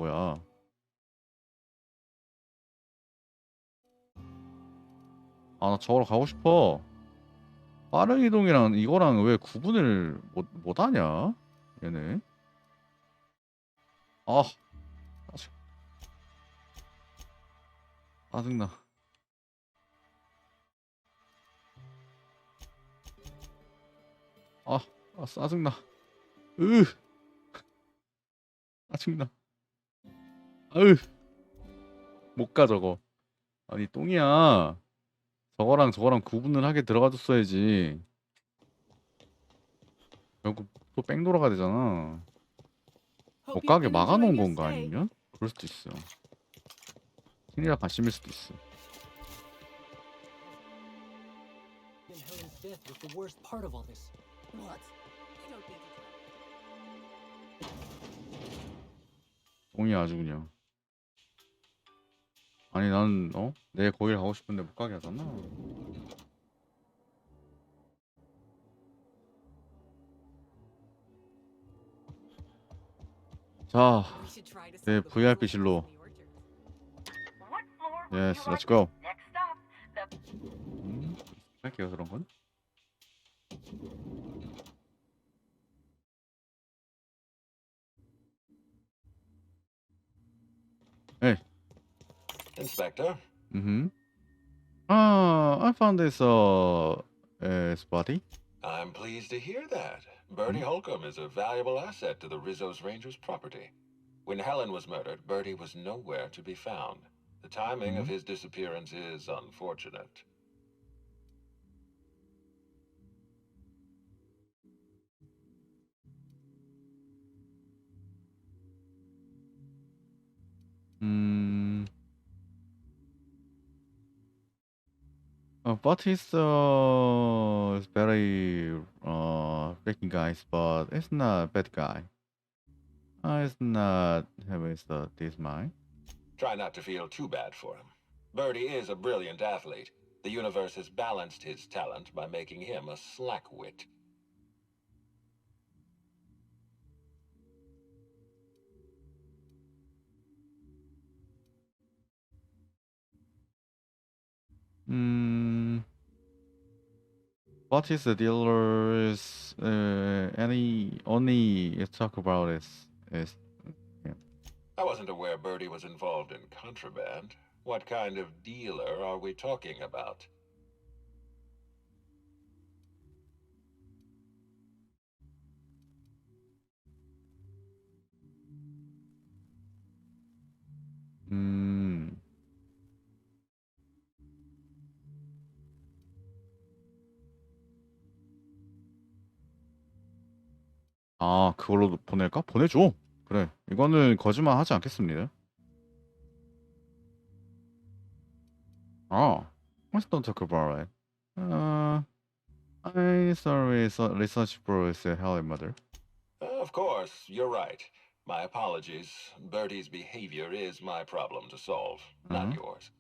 뭐야? 아, 나 저거로 가고 싶어. 빠른 이동이랑 이거랑 왜 구분을 못하냐? 얘네. 아, 짜증, 짜증나. 아, 짜증나. 으, 짜증나. 으, 못 가, 저거. 아니, 똥이야. 저거랑 구분을 하게 들어가줬어야지. 결국 또 뺑 돌아가야 되잖아. 못 Hope you've 가게 been 막아놓은 enjoying your 건가, stay. 아니면? 그럴 수도 있어. 신이라 관심일 수도 있어. And Helen's death was the worst part of all this. What? You don't need to. 똥이 아주 그냥. 아니, 나는 내일 거길 가고 싶은데 못 가게 하잖아. 자, We should try to 내 solve the VIP puzzle 실로. in the orchard. What floor would Yes, you let's like? go. Next stop, the 할게요, 그런 건. Hey. Inspector? Mm-hmm. I found this spotty. I'm pleased to hear that. Bertie Holcomb is a valuable asset to the Rizzo's Rangers property. When Helen was murdered, Bertie was nowhere to be found. The timing of his disappearance is unfortunate. But he's is very freaking guys, but it's not a bad guy. It's not having this mind. Try not to feel too bad for him. Bertie is a brilliant athlete. The universe has balanced his talent by making him a slackwit. What is the dealer is any only talk about is I wasn't aware Bertie was involved in contraband. What kind of dealer are we talking about? 아, 그걸로 보낼까? 보내줘. 그래. 이거는 거짓말 하지 않겠습니다. 아, let's don't talk about it. I sorry, research for is a hell mother. Of course, you're right. My apologies. Bertie's behavior is my problem to solve, not yours.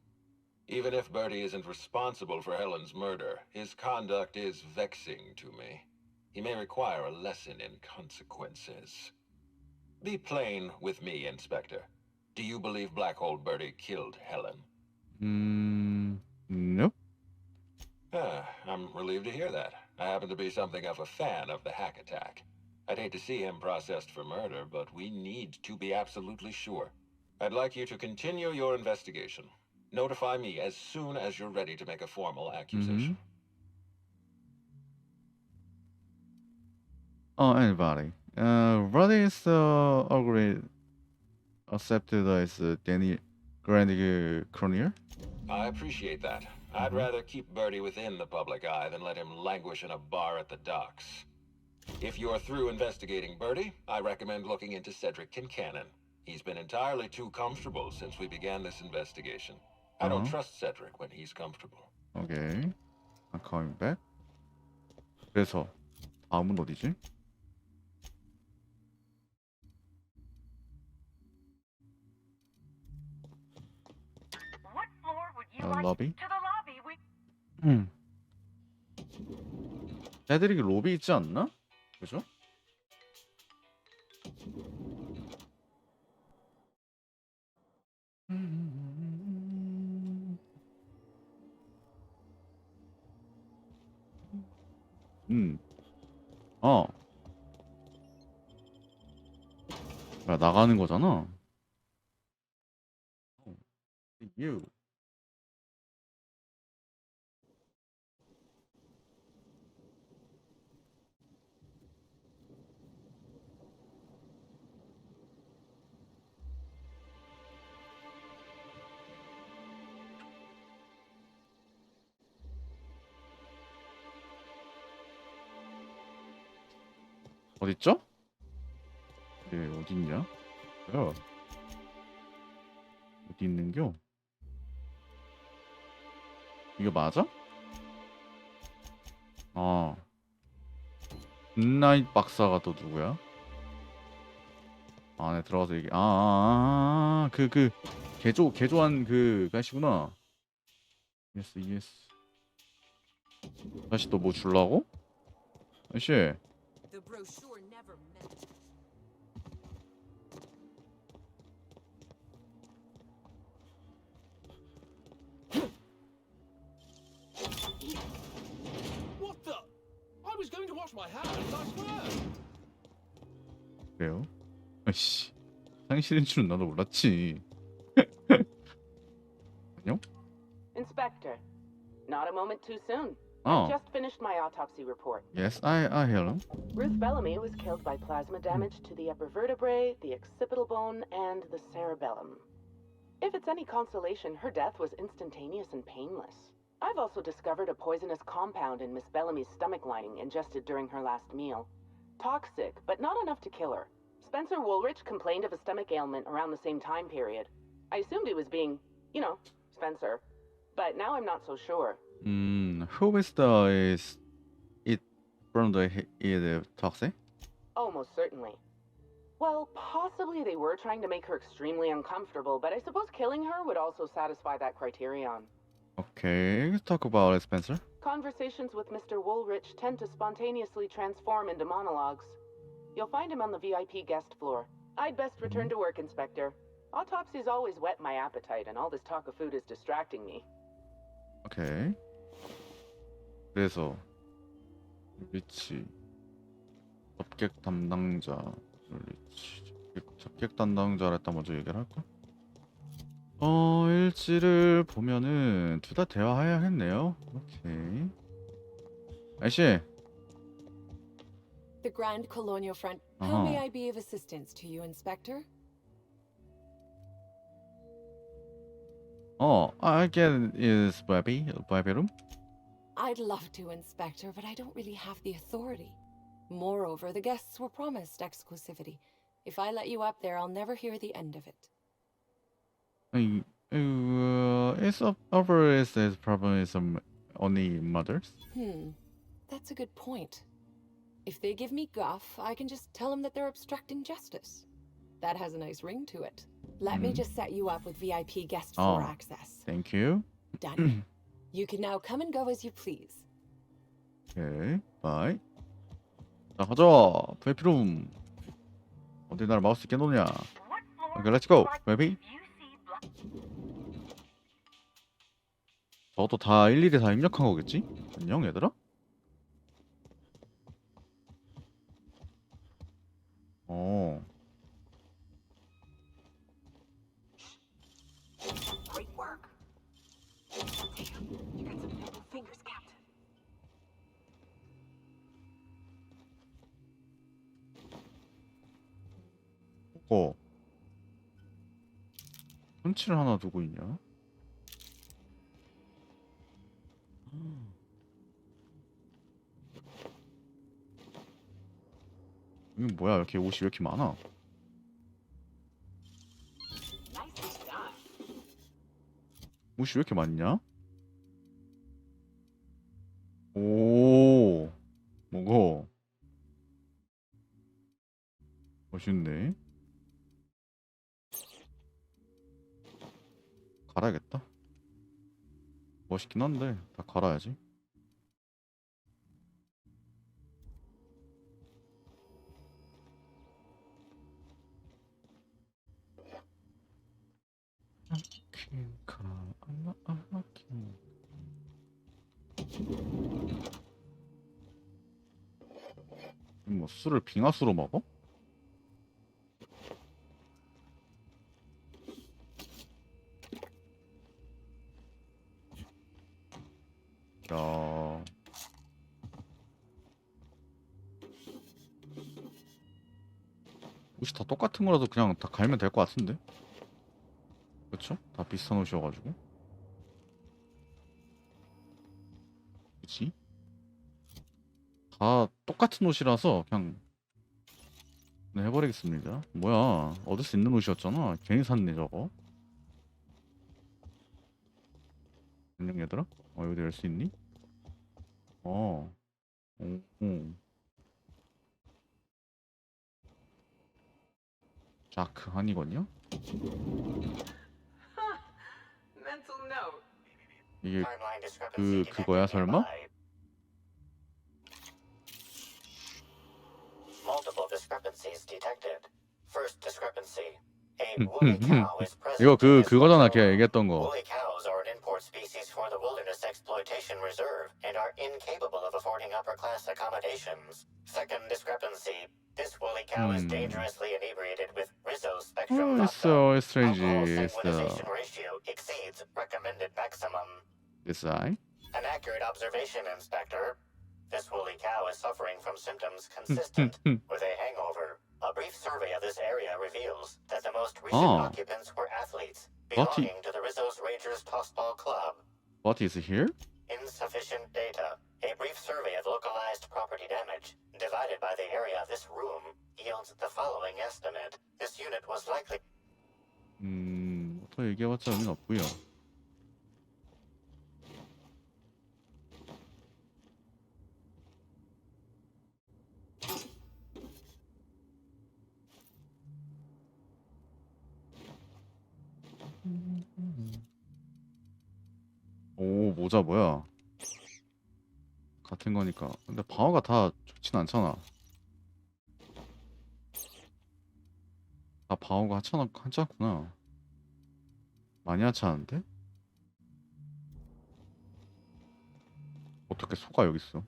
Even if Bertie isn't responsible for Helen's murder, his conduct is vexing to me. He may require a lesson in consequences. Be plain with me, Inspector. Do you believe Black Hole Bertie killed Helen? Nope. I'm relieved to hear that. I happen to be something of a fan of the hack attack. I'd hate to see him processed for murder, but we need to be absolutely sure. I'd like you to continue your investigation. Notify me as soon as you're ready to make a formal accusation. Oh, anybody. What is agree accepted as Danny Grand Cronier? I appreciate that. I'd rather keep Bertie within the public eye than let him languish in a bar at the docks. If you're through investigating Bertie, I recommend looking into Cedric Kincannon. He's been entirely too comfortable since we began this investigation. I don't trust Cedric when he's comfortable. Okay. I'm coming back. 그래서 다음은 어디지? what floor would you like? lobby? To the lobby. We 애들이 로비 있지 않나? 그죠? 어. 야, 나가는 거잖아. You. 어딨죠? 네, 어딨냐? 야, 어디 있는겨? 이거 맞아? 아, 굿나잇 박사가 또 누구야? 안에 들어가서 얘기. 개조한 그 가시구나. 예스, 예스. 다시 또 뭐 줄라고? 아저씨. The brochure never meant. What the? I was going to wash my hands, I swear. 그래요? 아씨, 상실인 줄은 나도 몰랐지. 안녕? Inspector, not a moment too soon. Oh. I just finished my autopsy report. Yes, I hear him. Ruth Bellamy was killed by plasma damage to the upper vertebrae, the occipital bone, and the cerebellum. If it's any consolation, her death was instantaneous and painless. I've also discovered a poisonous compound in Miss Bellamy's stomach lining ingested during her last meal. Toxic, but not enough to kill her. Spencer Woolrich complained of a stomach ailment around the same time period. I assumed he was being, Spencer. But now I'm not so sure. Who is it from the toxic? Almost certainly. Well, possibly they were trying to make her extremely uncomfortable, but I suppose killing her would also satisfy that criterion. Okay, let's talk about it, Spencer. Conversations with Mr. Woolrich tend to spontaneously transform into monologues. You'll find him on the VIP guest floor. I'd best return to work, Inspector. Autopsies always whet my appetite, and all this talk of food is distracting me. 오케이. 그래서 리치 접객 담당자 리치 접객 담당자를 일단 먼저 얘기를 할까? 일지를 보면은 둘 다 대화해야겠네요. 오케이. 아저씨. The Grand Colonial Front. How Uh-huh. may I be of assistance to you, Inspector? I get is Bobby room. I'd love to, Inspector, but I don't really have the authority. Moreover, the guests were promised exclusivity. If I let you up there, I'll never hear the end of it. It's over. Is problem is only mothers. That's a good point. If they give me guff, I can just tell them that they're obstructing justice. That has a nice ring to it. Let me just set you up with VIP guest floor access. Thank you. Done. You can now come and go as you please. 오케이, 바이. 자, 가자. VIP 룸. 어디 날 마우스 있게 놓냐? What floor Okay, let's would you go, like baby. if you see 저것도 다 일일이 다 입력한 거겠지? 안녕, 얘들아? Great work. Damn, you got some nimble fingers, Captain. 펀치를 하나 두고 있냐? 이게 뭐야? 이렇게 옷이 왜 이렇게 많아? Nicely done. 옷이 왜 이렇게 많냐? 오, 뭐고? 멋있네. 갈아야겠다. 멋있긴 한데 다 갈아야지. 뭐 술을 빙하수로 먹어? 야. 옷이 다 똑같은 거라도 그냥 다 갈면 될 것 같은데? 그쵸? 다 비슷한 옷이어가지고. 그치? 다 똑같은 옷이라서 그냥 해버리겠습니다. 뭐야, 얻을 수 있는 옷이었잖아. 괜히 샀네 저거. 안녕 얘들아. 여기도 열 수 있니? 오. 자크 한이건요? Mental note. 이게 Timeline discrepancy 그거야 detected 설마? nearby. Multiple discrepancies detected. First discrepancy. A woolly cow is present 이거 in this 그거잖아. photo. 걔 얘기했던 거. Woolly cows are an import species for the Wilderness Exploitation Reserve and are incapable of affording upper-class accommodations. Second discrepancy. This woolly cow is dangerously inebriated with Rizzo spectrum vodka. 있어, 스트레인지 Alcohol 있어. sanguinization ratio exceeds recommended maximum. 됐어. An accurate observation, Inspector. This woolly cow is suffering from symptoms consistent with a hangover. A brief survey of this area reveals that the most recent occupants were athletes belonging to the Rizzo's Rangers Tossball Club. What is here? Insufficient data. A brief survey of localized property damage divided by the area of this room yields the following estimate. This unit was likely 더 얘기해봤자 의미는 없고요. 오, 모자 뭐야? 같은 거니까. 근데 방어가 다 좋진 않잖아. 다 방어가 하찮구나. 많이 하찮은데? 어떻게 소가 여기 있어?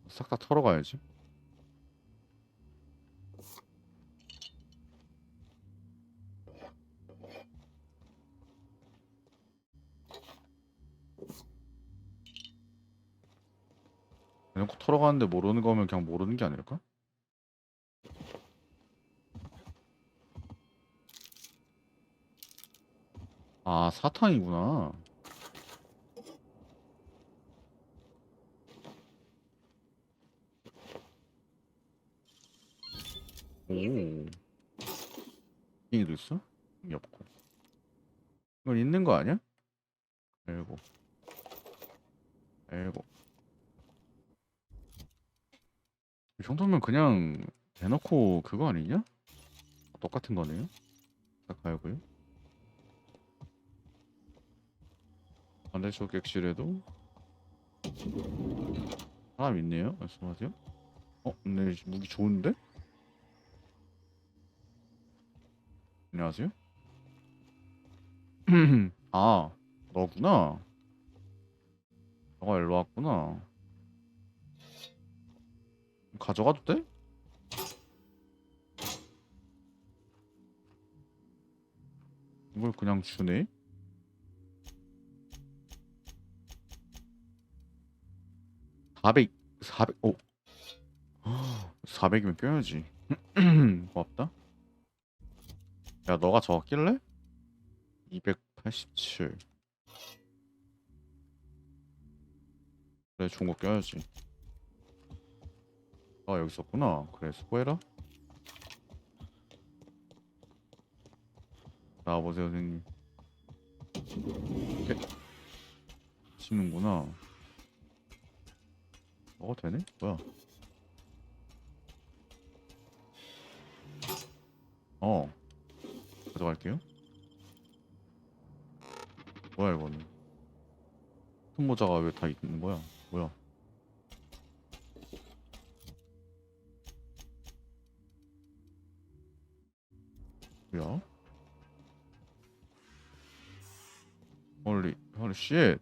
싹 다 털어가야지. 대놓고 털어가는데 모르는 거면 그냥 모르는 게 아닐까? 아, 사탕이구나. 오. 이도 있어? 이게 없고. 이건 있는 거 아니야? 알고. 이 정도면 그냥 대놓고 그거 아니냐? 똑같은 거네요. 딱 알고요. 반대쪽 객실에도 사람 있네요. 말씀하세요. 근데 무기 좋은데? 안녕하세요. 아, 너구나. 너가 일로 왔구나. 가져가도 돼? 이걸 그냥 주네? 오. 400이면 껴야지. 고맙다. 야, 너가 저거 낄래? 287. 그래, 좋은 거 껴야지. 아, 여기 있었구나. 그래, 수고해라. 나와보세요, 선생님. 오케이. 치는구나. 되네? 뭐야? 가져갈게요. 뭐야, 이거는? 큰 모자가 왜 다 있는 거야? 뭐야? 뭐야? 홀리 쉣.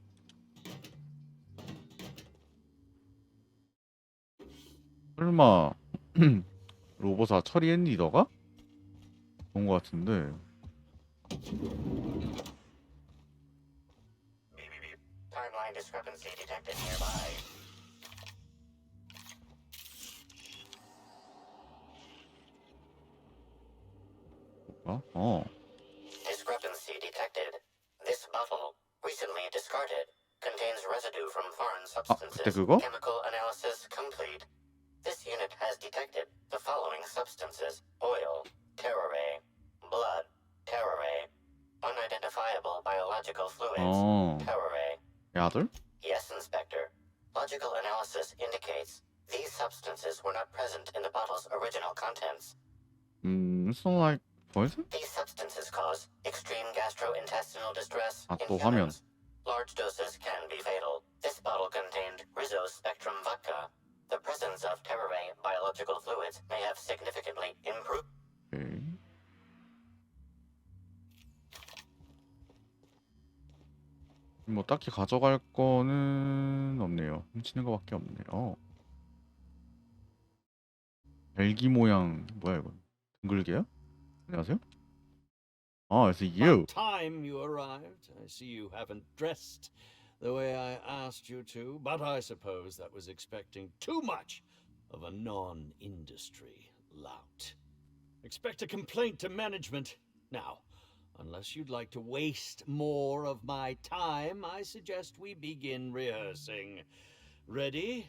설마 로봇아 처리했니 너가? 본 거 같은데. Timeline discrepancy detected nearby. Discrepancy detected. This bottle, recently discarded, contains residue from foreign substances. 그때 그거? Chemical analysis complete. This unit has detected the following substances: oil, terrorray, blood, terrorray, unidentifiable biological fluids, terrorray. 야들? Yes, Inspector. Logical analysis indicates these substances were not present in the bottle's original contents. It's not like poison? These substances cause extreme gastrointestinal distress in 또 화면. humans. Large doses can be fatal. This bottle contained Rizzo's Spectrum vodka. The presence of terrorray biological fluids may have significantly improved. 오케이. 뭐 딱히 가져갈 거는 없네요. 훔치는 거밖에 없네요. 벨기 모양 뭐야 이거? 둥글게요? 안녕하세요. It's you. About time you arrived. I see you haven't dressed the way I asked you to, but I suppose that was expecting too much of a non-industry lout. Expect a complaint to management. Now, unless you'd like to waste more of my time, I suggest we begin rehearsing. Ready?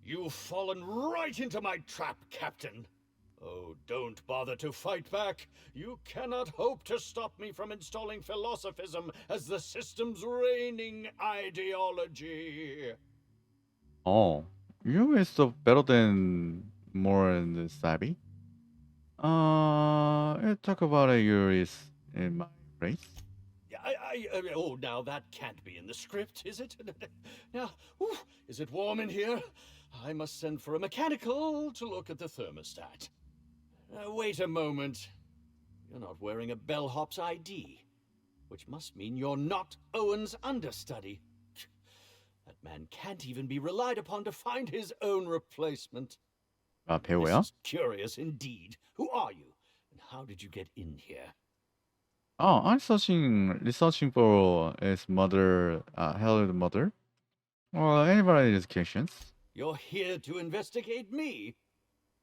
You've fallen right into my trap, Captain. Oh, don't bother to fight back. You cannot hope to stop me from installing philosophism as the system's reigning ideology. You is so better than more than savvy. Talk about you is in my race. Oh, now that can't be in the script, is it? Now, is it warm in here? I must send for a mechanical to look at the thermostat. Wait a moment. You're not wearing a bellhop's ID, which must mean you're not Owen's understudy. That man can't even be relied upon to find his own replacement. 배우야? This is curious indeed. Who are you, and how did you get in here? I'm researching for his mother, Helen's mother. Anybody's questions? You're here to investigate me?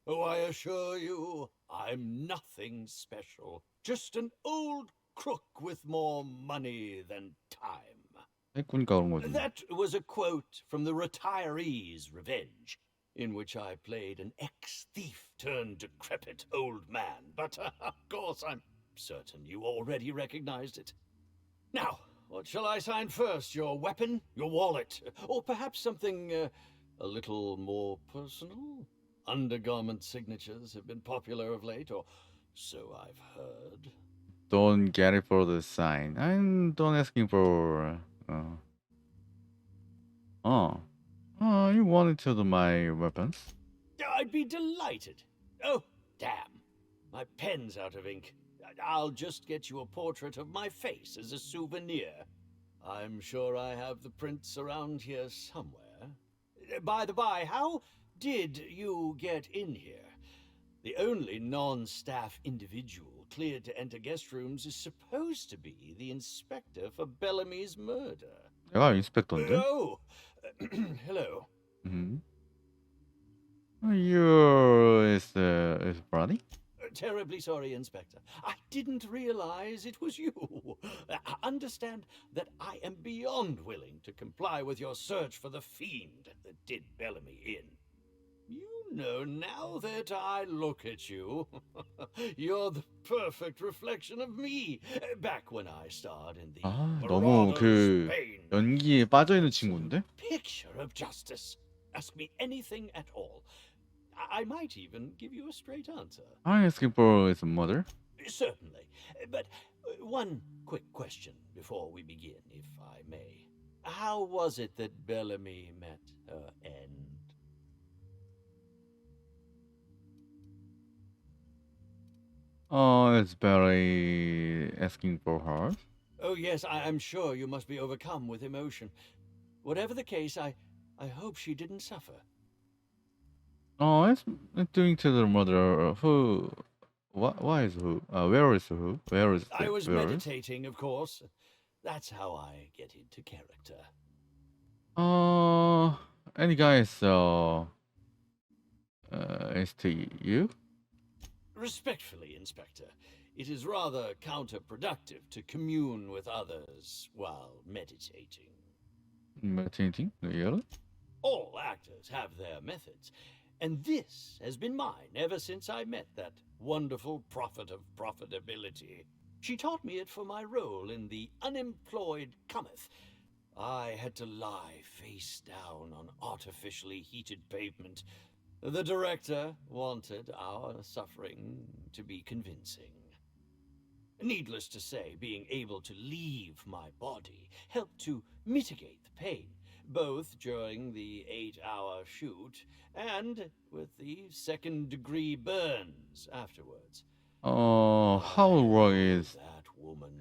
Oh, I assure you, I'm nothing special. Just an old crook with more money than time. 그러니까 그런 거지. That was a quote from The Retiree's Revenge, in which I played an ex-thief turned decrepit old man. But, of course, I'm certain you already recognized it. Now, what shall I sign first? Your weapon? Your wallet? Or perhaps something a little more personal? Undergarment signatures have been popular of late, or so I've heard. Don't get it for the sign. I'm don't asking for. You wanted to do my weapons? I'd be delighted. Oh, damn. My pen's out of ink. I'll just get you a portrait of my face as a souvenir. I'm sure I have the prints around here somewhere. By the by, how did you get in here? The only non-staff individual cleared to enter guest rooms is supposed to be the inspector for Bellamy's murder. 내가 인스펙터인데? Oh, hello. You is Brady? Terribly sorry, Inspector. I didn't realize it was you. Understand that I am beyond willing to comply with your search for the fiend that did Bellamy in. You know, now that I look at you, you're the perfect reflection of me back when I starred in the 너무 Marauders' Bane. 연기에 빠져있는 친구인데? Picture of justice. Ask me anything at all. I might even give you a straight answer. I'm asking for his mother. Certainly. But one quick question before we begin, if I may. How was it that Bellamy met her end? It's very asking for her. Oh, yes, I'm sure you must be overcome with emotion. Whatever the case, I hope she didn't suffer. It's doing to the mother. Who? Why is who? Where is who? Where is? I was where is? meditating, of course. That's how I get into character. Any guys? Is to you? Respectfully, Inspector, it is rather counterproductive to commune with others while meditating. Meditating? Really? All actors have their methods, and this has been mine ever since I met that wonderful prophet of profitability. She taught me it for my role in The Unemployed Cometh. I had to lie face down on artificially heated pavement. The director wanted our suffering to be convincing. Needless to say, being able to leave my body helped to mitigate the pain, both during the 8-hour shoot and with the second-degree burns afterwards. How long is that woman?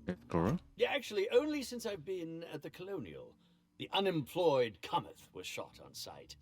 it, girl? Yeah, actually, only since I've been at the Colonial. The Unemployed Cometh was shot on site.